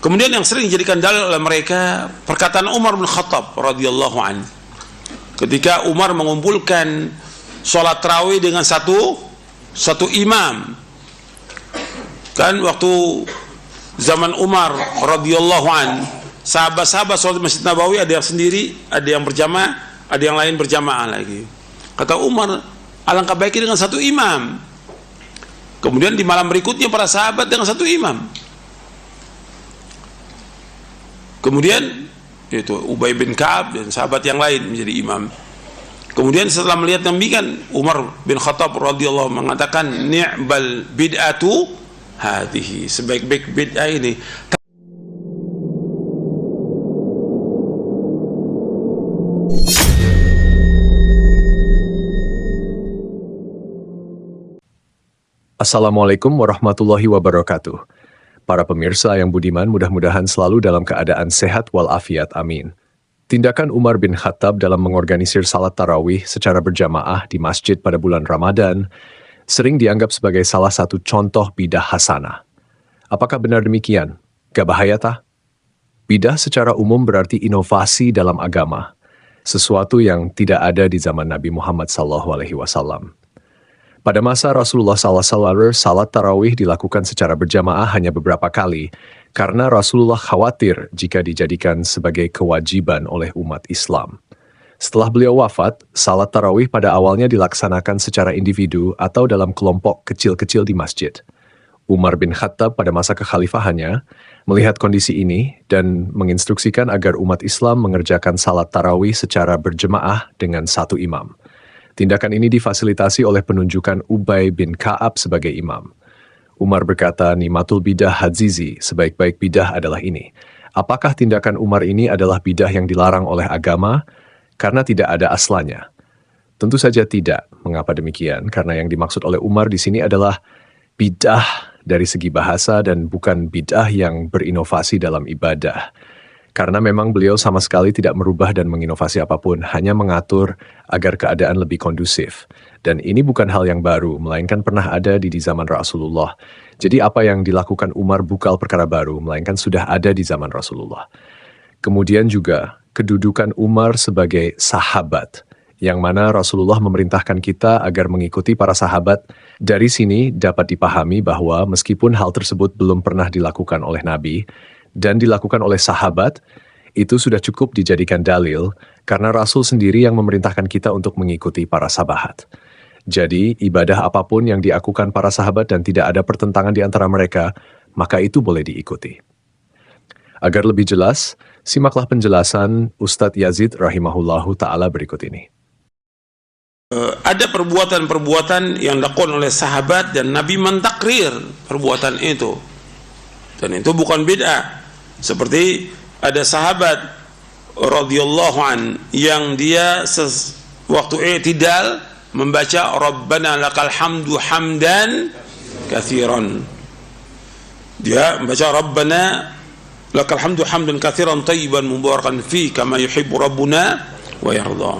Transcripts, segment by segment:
Kemudian yang sering dijadikan dalil oleh mereka perkataan Umar bin Khattab radhiyallahu anhu. Ketika Umar mengumpulkan sholat tarawih dengan satu imam. Kan waktu zaman Umar radhiyallahu anhu, sahabat-sahabat sholat Masjid Nabawi ada yang sendiri, ada yang berjamaah, ada yang lain berjamaah lagi. Kata Umar, alangkah baiknya dengan satu imam. Kemudian di malam berikutnya para sahabat dengan satu imam. Kemudian itu Ubay bin Ka'ab dan sahabat yang lain menjadi imam. Kemudian setelah melihat demikian, Umar bin Khattab radhiyallahu mengatakan, ni'bal bid'atu hadhihi, sebaik-baik bid'ah ini. Assalamualaikum warahmatullahi wabarakatuh. Para pemirsa yang budiman, mudah-mudahan selalu dalam keadaan sehat walafiat, amin. Tindakan Umar bin Khattab dalam mengorganisir salat tarawih secara berjamaah di masjid pada bulan Ramadan sering dianggap sebagai salah satu contoh bidah hasanah. Apakah benar demikian? Gak bahaya tah? Bidah secara umum berarti inovasi dalam agama, sesuatu yang tidak ada di zaman Nabi Muhammad SAW. Pada masa Rasulullah SAW, salat tarawih dilakukan secara berjamaah hanya beberapa kali, karena Rasulullah khawatir jika dijadikan sebagai kewajiban oleh umat Islam. Setelah beliau wafat, salat tarawih pada awalnya dilaksanakan secara individu atau dalam kelompok kecil-kecil di masjid. Umar bin Khattab pada masa kekhalifahannya melihat kondisi ini dan menginstruksikan agar umat Islam mengerjakan salat tarawih secara berjamaah dengan satu imam. Tindakan ini difasilitasi oleh penunjukan Ubay bin Ka'ab sebagai imam. Umar berkata, Nimatul bidah hadzizi, sebaik-baik bidah adalah ini. Apakah tindakan Umar ini adalah bidah yang dilarang oleh agama karena tidak ada aslanya? Tentu saja tidak. Mengapa demikian? Karena yang dimaksud oleh Umar di sini adalah bidah dari segi bahasa dan bukan bidah yang berinovasi dalam ibadah. Karena memang beliau sama sekali tidak merubah dan menginovasi apapun, hanya mengatur agar keadaan lebih kondusif. Dan ini bukan hal yang baru, melainkan pernah ada di zaman Rasulullah. Jadi apa yang dilakukan Umar bukan perkara baru, melainkan sudah ada di zaman Rasulullah. Kemudian juga kedudukan Umar sebagai sahabat, yang mana Rasulullah memerintahkan kita agar mengikuti para sahabat. Dari sini dapat dipahami bahwa meskipun hal tersebut belum pernah dilakukan oleh Nabi, dan dilakukan oleh sahabat, itu sudah cukup dijadikan dalil karena Rasul sendiri yang memerintahkan kita untuk mengikuti para sahabat. Jadi, ibadah apapun yang dilakukan para sahabat dan tidak ada pertentangan di antara mereka, maka itu boleh diikuti. Agar lebih jelas, simaklah penjelasan Ustadz Yazid rahimahullahu ta'ala berikut ini. Ada perbuatan-perbuatan yang dilakukan oleh sahabat dan Nabi mentakrir perbuatan itu. Dan itu bukan bid'ah. Seperti ada sahabat radhiyallahu an yang dia waktu i'tidal membaca Rabbana lakal hamdu hamdan katsiran. Dia membaca Rabbana lakal hamdu hamdan katsiran thayyiban mubarakan fi kama yuhibbu rabbuna wa yarda.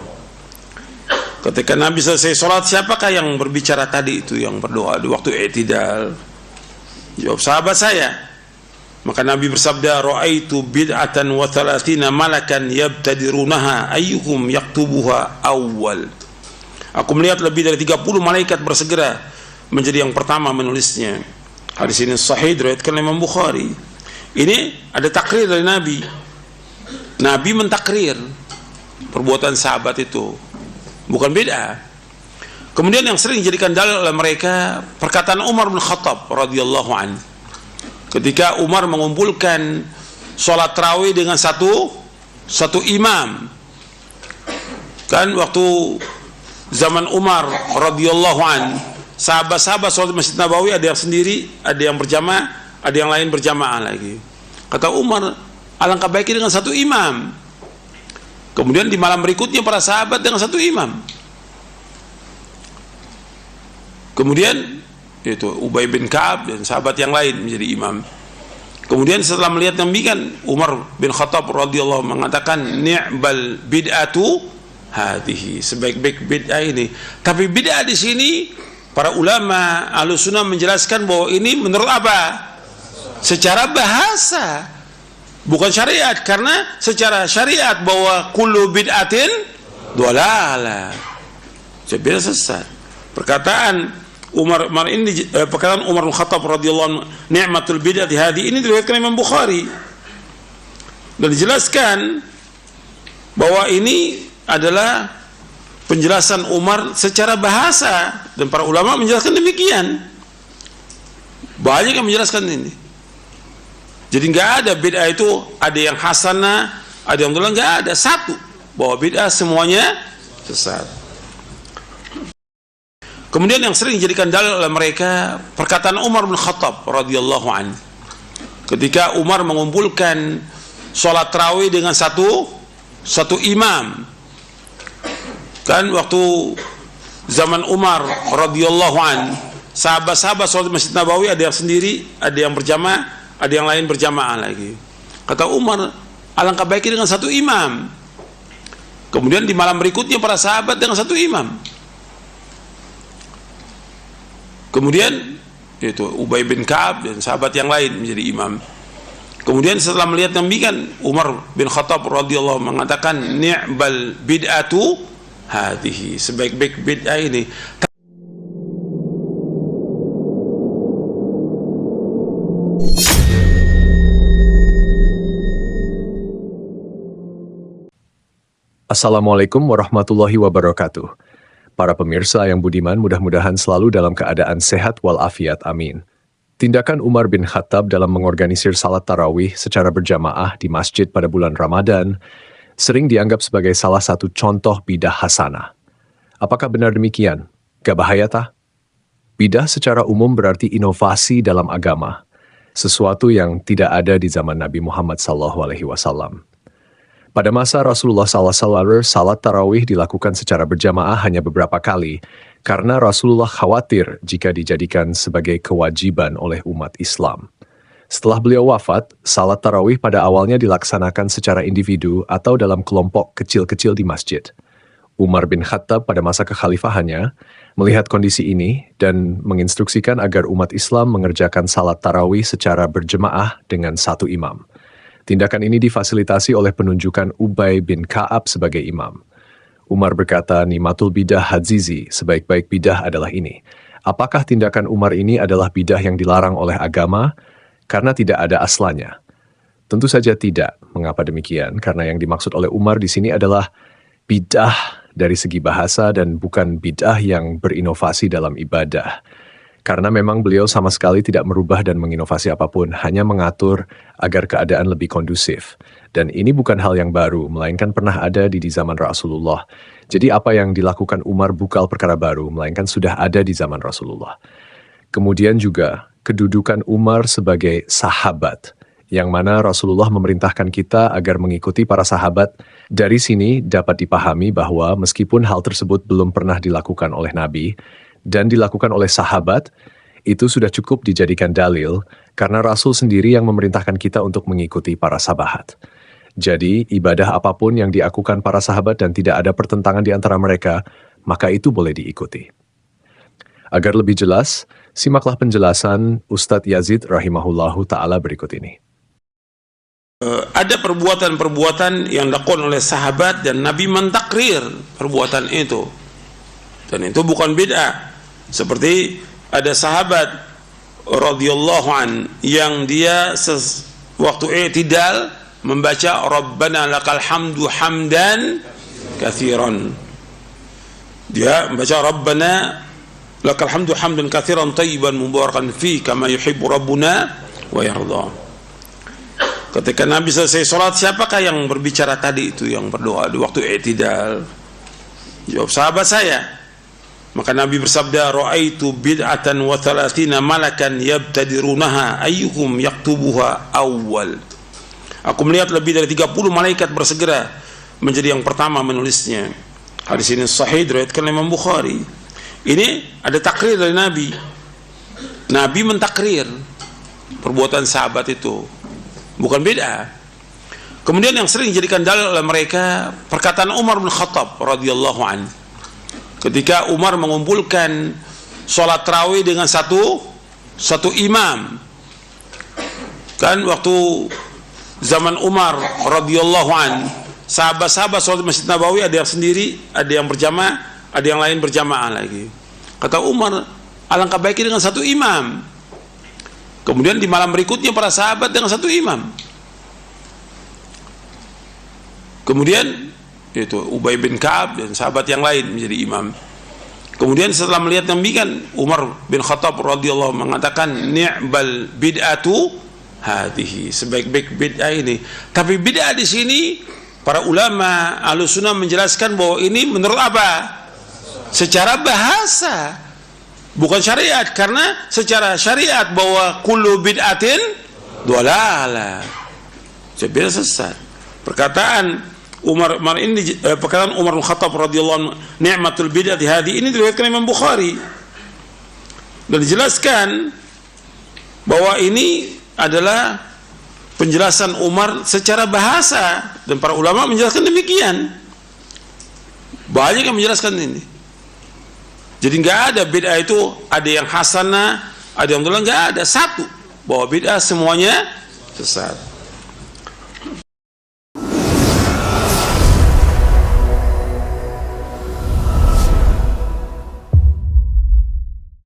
Ketika Nabi selesai sholat, siapakah yang berbicara tadi itu, yang berdoa di waktu i'tidal? Jawab, sahabat saya. Maka Nabi bersabda, ra'aitu bid'atan wa thalathina malakan yabtadirunaha ayyuhum yaktubuha awwal. Aku melihat lebih dari 30 malaikat bersegera menjadi yang pertama menulisnya. Hadis ini sahih diriwayatkan Imam Bukhari. Ini ada takrir dari Nabi. Nabi mentakrir perbuatan sahabat itu, bukan bid'ah. Kemudian yang sering dijadikan dalil oleh mereka perkataan Umar bin Khattab radhiyallahu anhu. Ketika Umar mengumpulkan sholat tarawih dengan satu imam. Kan waktu zaman Umar radhiyallahu an, sahabat-sahabat sholat Masjid Nabawi ada yang sendiri, ada yang berjamaah, ada yang lain berjamaah lagi. Kata Umar, alangkah baiknya dengan satu imam. Kemudian di malam berikutnya para sahabat dengan satu imam. Kemudian itu Ubay bin Ka'ab dan sahabat yang lain menjadi imam. Kemudian setelah melihat demikian, Umar bin Khattab radhiyallahu mengatakan, ni'bal bid'atu hadhihi, sebaik-baik bid'ah ini. Tapi bid'ah di sini para ulama Ahlus Sunnah menjelaskan bahwa ini menurut apa? Secara bahasa, bukan syariat, karena secara syariat bahwa kullu bid'atin dhalalah, bid'ah sesat. Perkataan Umar ini, perkataan Umar bin Khattab radhiyallahu anhu, ni'matul bid'ati hadi, ini diriwayatkan Imam Bukhari dan dijelaskan bahwa ini adalah penjelasan Umar secara bahasa, dan para ulama menjelaskan demikian. Banyak yang menjelaskan ini. Jadi nggak ada bid'ah itu ada yang hasanah, ada yang dolan, nggak ada. Satu, bahwa bid'ah semuanya sesat. Kemudian yang sering dijadikan dalil oleh mereka perkataan Umar bin Khattab radhiyallahu anhu. Ketika Umar mengumpulkan sholat tarawih dengan satu imam. Kan waktu zaman Umar radhiyallahu anhu, sahabat-sahabat sholat Masjid Nabawi ada yang sendiri, ada yang berjamaah, ada yang lain berjamaah lagi. Kata Umar, alangkah baiknya dengan satu imam. Kemudian di malam berikutnya para sahabat dengan satu imam. Kemudian itu Ubay bin Ka'ab dan sahabat yang lain menjadi imam. Kemudian setelah melihat demikian, Umar bin Khattab radhiyallahu mengatakan, ni'bal bid'atu hadhihi, sebaik-baik bid'ah ini. Assalamualaikum warahmatullahi wabarakatuh. Para pemirsa yang budiman, mudah-mudahan selalu dalam keadaan sehat walafiat, amin. Tindakan Umar bin Khattab dalam mengorganisir salat tarawih secara berjamaah di masjid pada bulan Ramadan sering dianggap sebagai salah satu contoh bidah hasanah. Apakah benar demikian? Gak bahaya tah? Bidah secara umum berarti inovasi dalam agama, sesuatu yang tidak ada di zaman Nabi Muhammad SAW. Pada masa Rasulullah SAW, salat tarawih dilakukan secara berjamaah hanya beberapa kali, karena Rasulullah khawatir jika dijadikan sebagai kewajiban oleh umat Islam. Setelah beliau wafat, salat tarawih pada awalnya dilaksanakan secara individu atau dalam kelompok kecil-kecil di masjid. Umar bin Khattab pada masa kekhalifahannya melihat kondisi ini dan menginstruksikan agar umat Islam mengerjakan salat tarawih secara berjemaah dengan satu imam. Tindakan ini difasilitasi oleh penunjukan Ubay bin Ka'ab sebagai imam. Umar berkata, ni'matul bidah hadzizi, sebaik-baik bidah adalah ini. Apakah tindakan Umar ini adalah bidah yang dilarang oleh agama karena tidak ada aslanya? Tentu saja tidak. Mengapa demikian? Karena yang dimaksud oleh Umar di sini adalah bidah dari segi bahasa dan bukan bidah yang berinovasi dalam ibadah. Karena memang beliau sama sekali tidak merubah dan menginovasi apapun, hanya mengatur agar keadaan lebih kondusif. Dan ini bukan hal yang baru, melainkan pernah ada di zaman Rasulullah. Jadi apa yang dilakukan Umar bukan perkara baru, melainkan sudah ada di zaman Rasulullah. Kemudian juga kedudukan Umar sebagai sahabat, yang mana Rasulullah memerintahkan kita agar mengikuti para sahabat. Dari sini dapat dipahami bahwa meskipun hal tersebut belum pernah dilakukan oleh Nabi, dan dilakukan oleh sahabat, itu sudah cukup dijadikan dalil karena Rasul sendiri yang memerintahkan kita untuk mengikuti para sahabat. Jadi, ibadah apapun yang dilakukan para sahabat dan tidak ada pertentangan di antara mereka, maka itu boleh diikuti. Agar lebih jelas, simaklah penjelasan Ustadz Yazid rahimahullahu ta'ala berikut ini. Ada perbuatan-perbuatan yang dilakukan oleh sahabat dan Nabi mentakrir perbuatan itu. Dan itu bukan bid'ah. Seperti ada sahabat radhiyallahu an yang dia waktu i'tidal membaca Rabbana lakal hamdu hamdan katsiran. Dia membaca Rabbana lakal hamdu hamdan katsiran thayyiban mubarakan fi kama yuhibbu rabbuna wa yarda. Ketika Nabi selesai sholat, siapakah yang berbicara tadi itu, yang berdoa di waktu i'tidal? Jawab, sahabat saya. Maka Nabi bersabda, ra'aitu bid'atan wa thalathina malakan yabtadirunaha ayyuhum yaktubuha awwal. Aku melihat lebih dari 30 malaikat bersegera menjadi yang pertama menulisnya. Hadis ini sahih diriwayatkan Imam Bukhari. Ini ada takrir dari Nabi. Nabi mentakrir perbuatan sahabat itu, bukan bid'ah. Kemudian yang sering dijadikan dalil oleh mereka perkataan Umar bin Khattab radhiyallahu anhu. Ketika Umar mengumpulkan sholat tarawih dengan satu imam, kan waktu zaman Umar radhiyallahu an, sahabat-sahabat sholat Masjid Nabawi ada yang sendiri, ada yang berjamaah, ada yang lain berjamaah lagi. Kata Umar, alangkah baiknya dengan satu imam. Kemudian di malam berikutnya para sahabat dengan satu imam. Kemudian itu Ubay bin Ka'ab dan sahabat yang lain menjadi imam. Kemudian setelah melihat demikian, Umar bin Khattab radhiyallahu mengatakan, ni'bal bid'atu hadhihi, sebaik-baik bid'ah ini. Tapi bid'ah di sini para ulama Ahlussunnah menjelaskan bahwa ini menurut apa? Secara bahasa, bukan syariat, karena secara syariat bahwa kullu bid'atin dhalalah, sebenarnya sesat. Perkataan Umar ini, perkataan Umar bin Khattab radhiyallahu anhu, ni'matul bid'ati hadhi, ini diriwayatkan Imam Bukhari dan dijelaskan bahwa ini adalah penjelasan Umar secara bahasa, dan para ulama menjelaskan demikian. Banyak yang menjelaskan ini. Jadi nggak ada bid'ah itu ada yang hasanah, ada yang dhalah, nggak ada. Satu, bahwa bid'ah semuanya sesat.